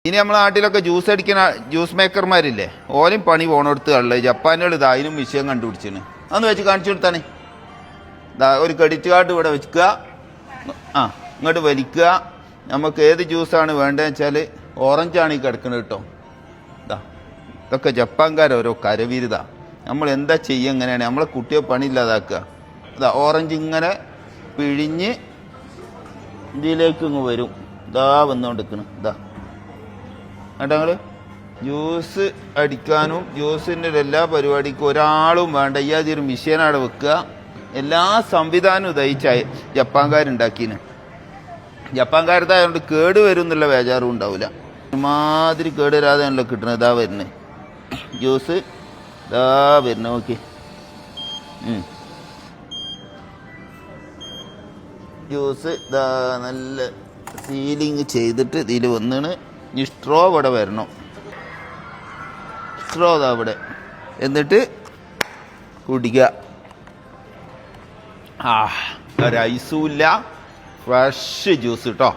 ഇനി നമ്മളെ നാട്ടിലൊക്കെ ജ്യൂസ് അടിക്കുന്ന ജ്യൂസ് മേക്കർമാരില്ലേ, ഓലും പണി പോണെടുത്ത് ഉള്ളത് ജപ്പാനുകൾ ഇതായാലും വിഷയം കണ്ടുപിടിച്ചാണ്. അതൊന്ന് വെച്ച് കാണിച്ചു കൊടുത്താണ്. ഒരു ക്രെഡിറ്റ് കാർഡ് ഇവിടെ വെക്കുക, ഇങ്ങോട്ട് വലിക്കുക. നമുക്ക് ഏത് ജ്യൂസാണ് വേണ്ടതെന്ന് വെച്ചാൽ ഓറഞ്ചാണ് ഈ കിടക്കുന്നത് കേട്ടോ. ഇതൊക്കെ ജപ്പാൻകാരോരോ കരവിരുതാ. നമ്മൾ എന്താ ചെയ്യുക? എങ്ങനെയാണ് നമ്മളെ കുട്ടിയെ പണിയില്ലാതാക്കുക? ഓറഞ്ച് ഇങ്ങനെ പിഴിഞ്ഞ് ഇതിലേക്ക് ഇങ്ങ് വരും. വന്നുകൊണ്ടിരിക്കണം. കേട്ടോ ഞങ്ങൾ ജ്യൂസ് അടിക്കാനും ജ്യൂസിൻ്റെ എല്ലാ പരിപാടിക്കും ഒരാളും വേണ്ട. ഈ ഒരു മെഷീൻ അവിടെ വെക്കുക. എല്ലാ സംവിധാനവും ഇതയിച്ച ജപ്പാൻകാരുണ്ടാക്കിന്. ജപ്പാൻകാരത്തായതുകൊണ്ട് കേട് വരും എന്നുള്ള ബേജാറും ഉണ്ടാവില്ല. ഒരുമാതിരി കേട് വരാതെയാണല്ലോ കിട്ടുന്നത്. വരുന്നത് ജ്യൂസ് വരുന്നത് നോക്കി. ജ്യൂസ് നല്ല സീലിങ് ചെയ്തിട്ട് ഇതിൽ വന്നാണ്. ഈ സ്ട്രോ ഇവിടെ വരണം. സ്ട്രോ അവിടെ എന്നിട്ട് കുടിക്കുക. ഒരു ഐസും ഇല്ല, ഫ്രഷ് ജ്യൂസ് കേട്ടോ.